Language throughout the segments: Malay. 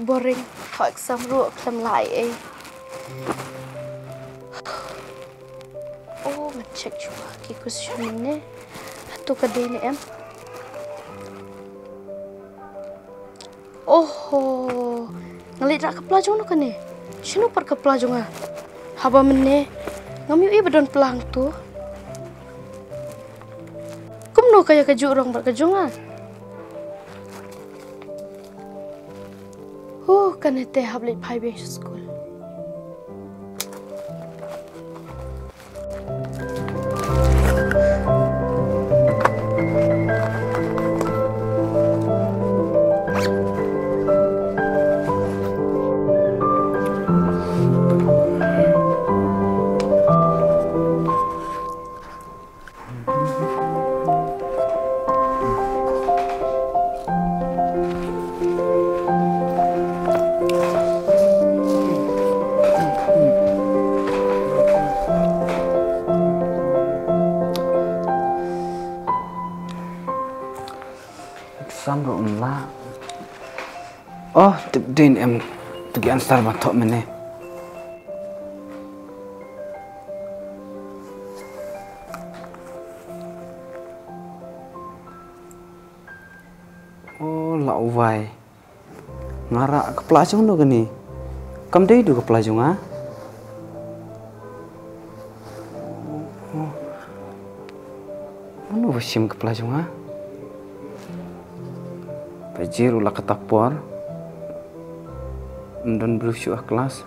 Boring. Kau exam ruak kelam lai. Oh, ngecek juga ki question ini. Tu kedai ni em. Oh, ngelit rak ke pelajung nu kan ni? Sino per ke pelajung ah? Haba mene, ngami badon pelang tu. Kumno kaya keju orang berkejung ah? Kan itu habis payah sekolah. Samro umla. Oh, din em pergi ansar batok mana? Oh, lau vai. Ngarak ke pelajung tu gini. Kam dei du ke pelajung ah? Oh. Mana wasim ke pelajung ah? Pajir ulah ketapor, dan berusuh kelas.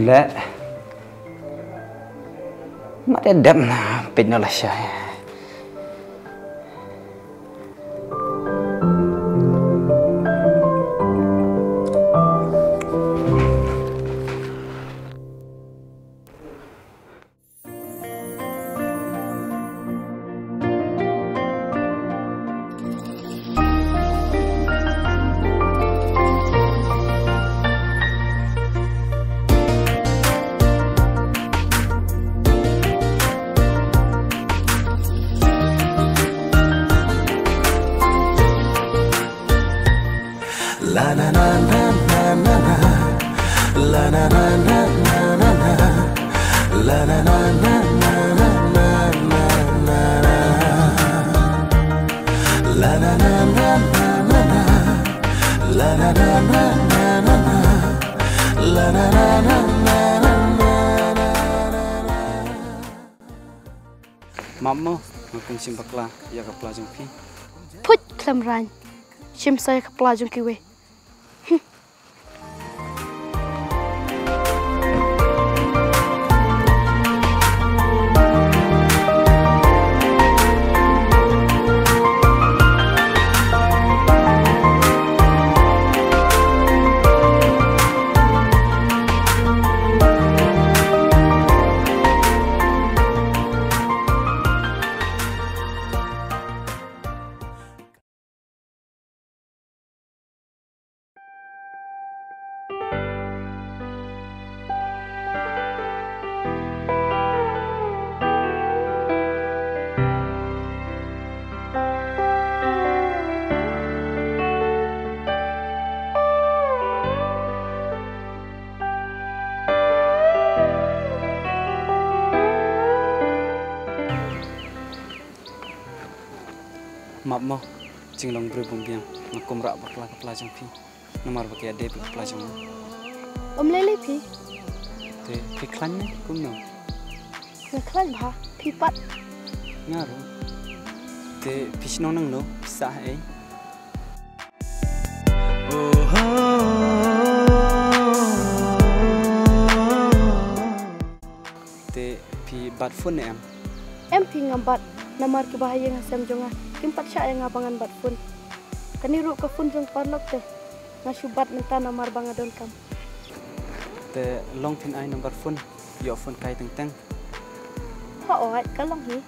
La, mak ada dam na, penalah saya. La na na na na na na, la na na na na na na, la na na na na na na na na, la na na na na na na, la na na na na na na, la na na na na na na. Mama, aku simpak lah, ya ke pelajung pi. Put kelam ran, sim saya ke pelajung kiwe. Maaf mo, cinglong berhubung biang, ngakum rak berkelak pelajang pi, nomor bagi ade pelajang. Lele pi, Te piklan ni kumno. ngeklan bah, pipat. Ngaru. Te pisno nang no, sah Te pi bat phone em. Em pi ngambat, namar ke bahaya ngasem jonga kimpat syak yang ngabangan bat pun kani ru ke pun jong parlok teh ngasubat minta namar bangadon kam te long tin ai number phone yo phone kai teng teng ha oi kalong hi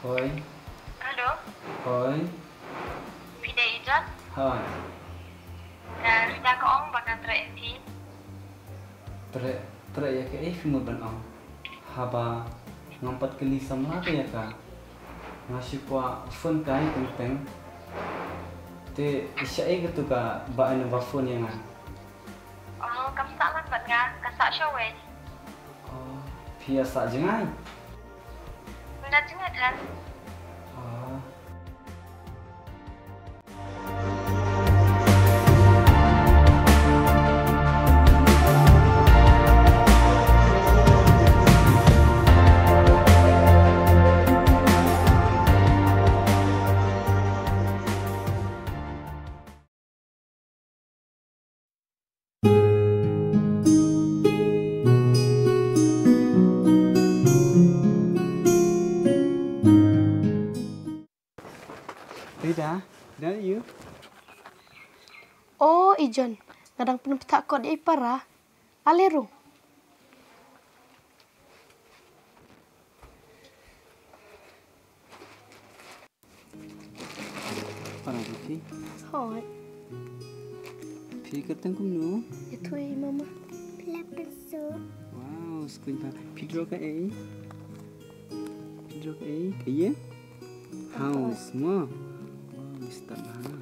Hoi. Halo, Hoi. Pida Ijan. Hoi. Rida ko ong bagan traenti. Tre ya ke mo ban ang. Haba ngampat keli samla ya ka. Ngasih pa phone kai teng teng. Te isya gitu ka ba ano ba phone yang an. Oh, kam sa lang bat nga kasak syaway. Oh, biasa jengai. Nda jengat kan. Oh. Rida, that you? oh ijon kadang penuh tak kod ipara aleru Para Pi. hoi Pi kerteng kum nu. itu mama Wow, screen pa. Pi draw ka eh. Pi draw ka eh. Kaya? House mo. Wow, Mr. Bah.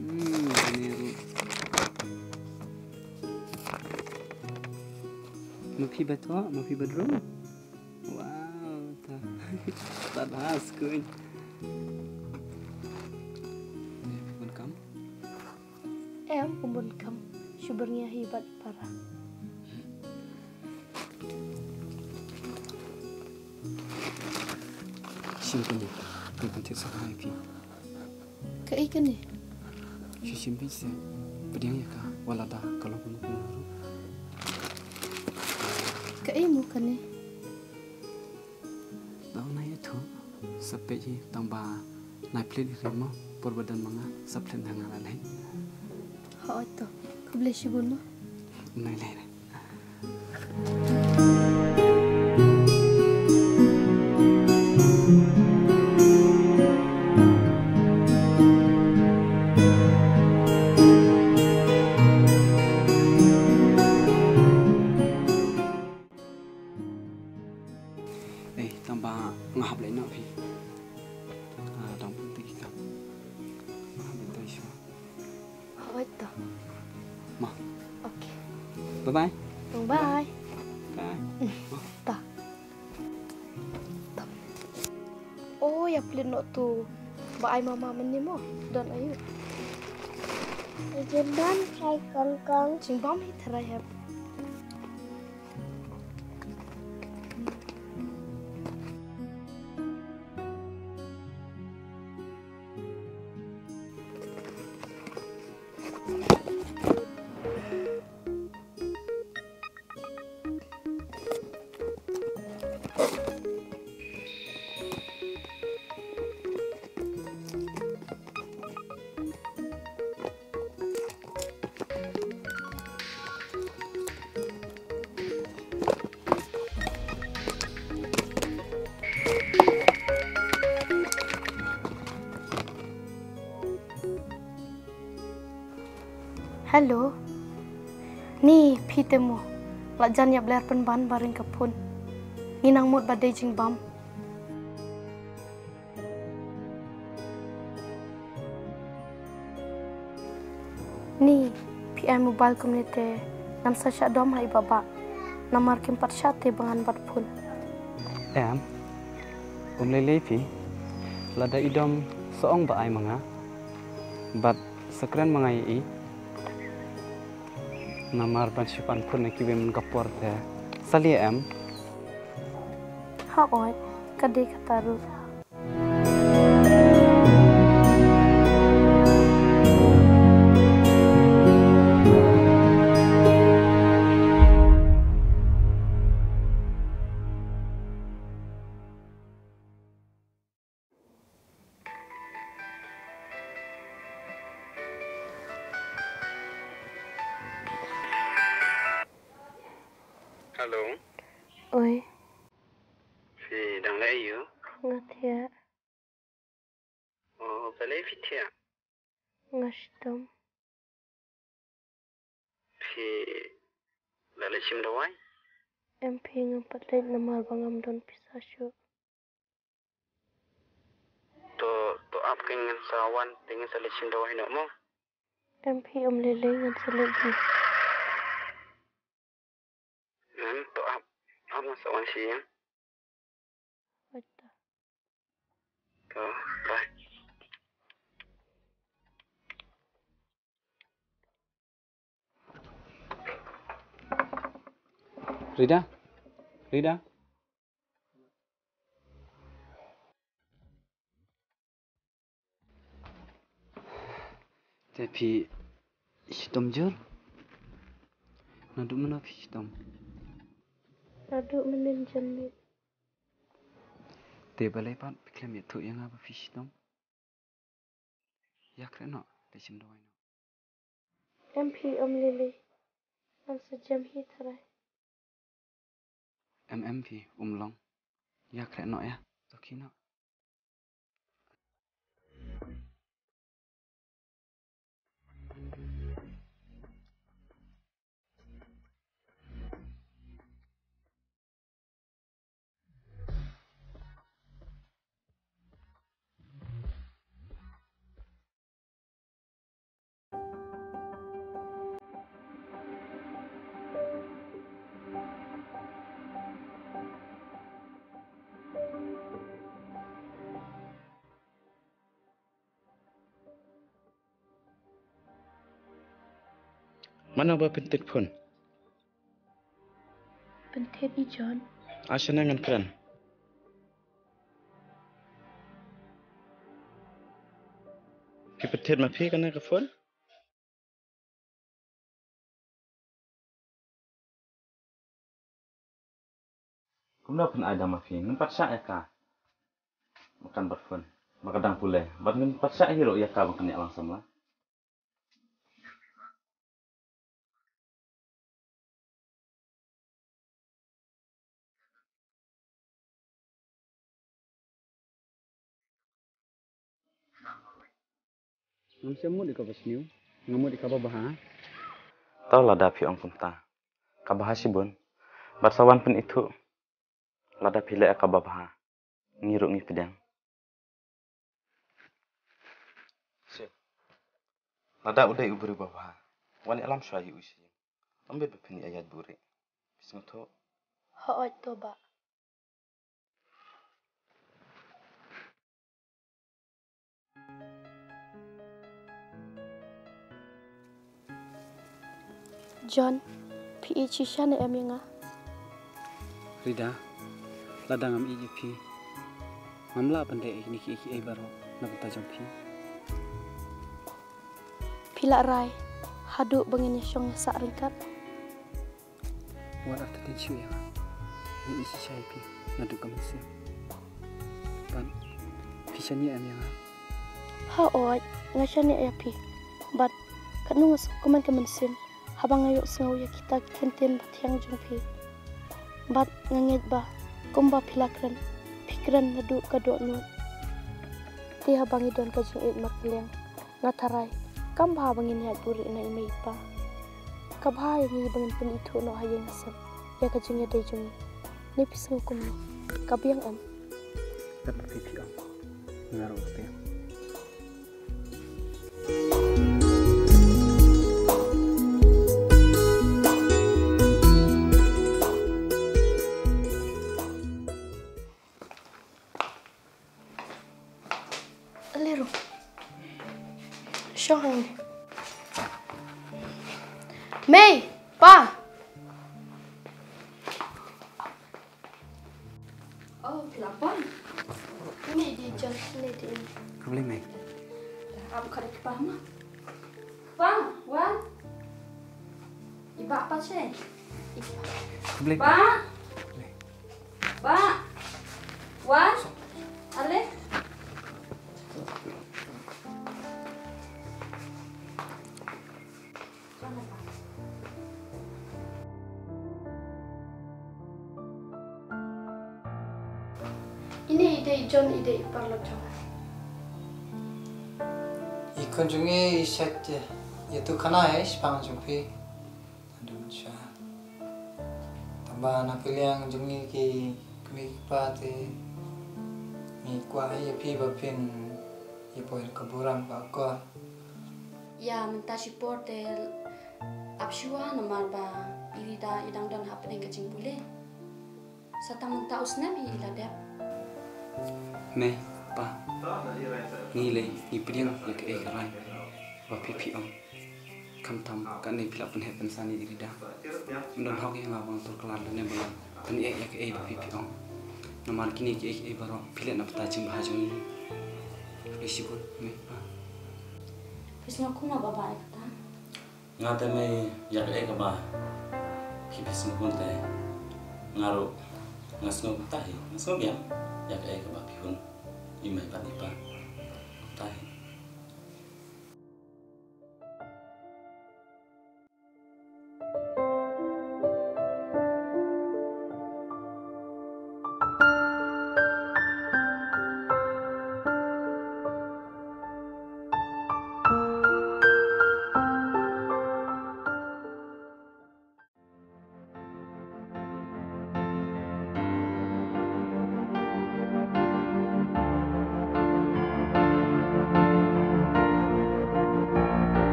Ini Mapi bato, mapi badro. Wow, ta. Tabas screen. Welcome. Pembun kam syubernya hibat para Simpen ni. Bukan tak sahaja Pi. keikan ni Simpen se. Pediang ya ka. Wala dah kalau pun haru. keimu kan ni Tahu na ya tu. Sampai je tambah naik plate remo. Perbadan manga. Sampai tangan alai. hoi to kubli syubun Naik leh. Tambah ngahap lain nak Pi. Dang pun tinggi kan. Ngahap lain tak isu. hoi to Ma. okay Bye bye. bye Bye. ta oh ya pelin nok tu ba ai mama meni mo dan ayu Jeban hai kongkong sing bam hi thara ya Halo. Ni pi temu. Lak jan ya bler penban baring kapun. Nginang mut badai jing bam. Ni PI mobile community nam sa syak dom hai baba. Namar kim pat syate bangan bat pun. Em, lele pi, lada idom seong ba ai manga, bat sekeren mangai I. Namar ban syupan pun nak kiwem kapor te. Sali em. Ha oi, kade kataru. Halo. Oi, Fi dang lai yu. ngatia, Oh, balai fi tia. ngashdom. Fi lalai sim dawai. MP ngampat lait namar bangam don pisasyo. To up dengan sawan dengan salai sim dawai nak mo. MP lele ngan selegi. To up dengan sawan si ya. Wata. To bye. Rida. Tapi hitam jur. Naduk mana hitam? Aduk menin jemit. Te balai pat piklam itu yang apa hitam? Ya kena te sim dawai no. MP lele. Ngan sejam hitarai. MMP umlong. Ya kena ya. Tokina. Mana ba pentit pun? Pentit ni John. Asana ngan kran. Ki pentit ma phi kana ka phone? Kumna pun ada ma phi, ngin patsa ya ka. Makan bat phone. Makadang pule. Bat ngin patsa hiro ya ka makan ya langsung lah. Ngamsemu di kapas new, ngamu di kabah baha. Tahu lah dapi ong punta. Kabah sibun. Barsawan pun itu. Lada pilih kabah baha. Ngiruk ngi pedang. Si. Lada udah ubur baha. Wani alam syai usi. Ambil bepini ayat buri. Bismillah. Hoot toba. John, PE Chisha na eminga. Rida, lada ngam EGP. Mamla pandai ini ki ai baro na bata jampi. Pila rai, hadu bangin syong sak ringkat. Wala ta tenchu ya. Ni isi syai pi na du kamisi. Pan pisani am yang. Hoot, ngasya ni api. But kanu ngas kuman kemensim. Habang ngayo sengau ya kita kenten batiang jumpi. Bat ngangit ba, kumba pilakran, pikiran ngaduk kaduk nut. Ti habang idon kajung it makliang, ngatarai, Kam bha bangin ya duri na imei pa. Kabha yang bangin pen itu no hayeng asam. Ya ka jungya dai jung. Ni pisang kum no. Kabiang am. Dapat pipi om. Ngaruh te. Lero. Shohang. Mei, pa. Oh, pelapon. Ini di jas ini di. Kau boleh Mei? Apa kada paham? Pa, wan. Iba apa sih? Kau boleh? Pa. Pa. Wan. Ale. Ini ide John ide parlo John. 이건 중에 이셋째 얘도 하나에 시방 중피 안domcha tambah nak kalian jungi ki kami pate mi kwa ye pi bapin ye poin kaburam ba ko Ya mentasi portel abshua nomar ba irida idang dan happening kacing bule. Sata menta usnabi iladap. Mei, pa. Ngilai, ipriang yak rai. Wa pipi om. Kam tam kan ni pilap pen hepen sani irida. Mendon hok yang abang tur kelar ne bang. Kan yak wa pipi om. Nomor kini yak baro pilet nap tajim bahajung ni. Risipun Mei, pa. Pis ngaku na babae kata. Ngate Mei yak ka ba. Kipis ngkun te. Ngaru ngasno tahi. Ngasno biang yak ka ba pihun. Imai panipa. Tahi.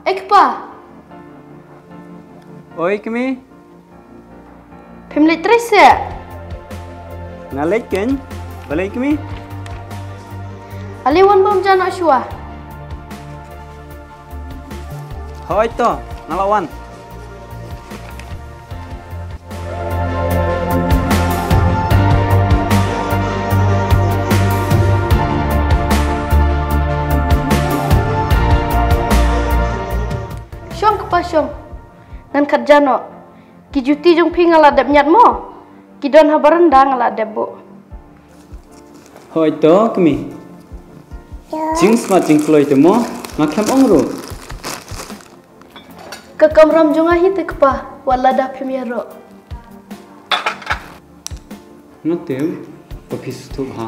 Ekpa. Oi kami. Pemlet tres ya. Ngalek kan? Balik kami. Ali wan bom jana shua. Hoi to, ngalawan. Syong ngan kerjano ki juti jung pi ngaladep nyat mo ki don habarenda ngaladep bu Hoi to kami. Jing smart jing kloi te mo ngakam ongro. ke kamram jung ahi te kpa walada pemiro Ngatem, papis tu ha.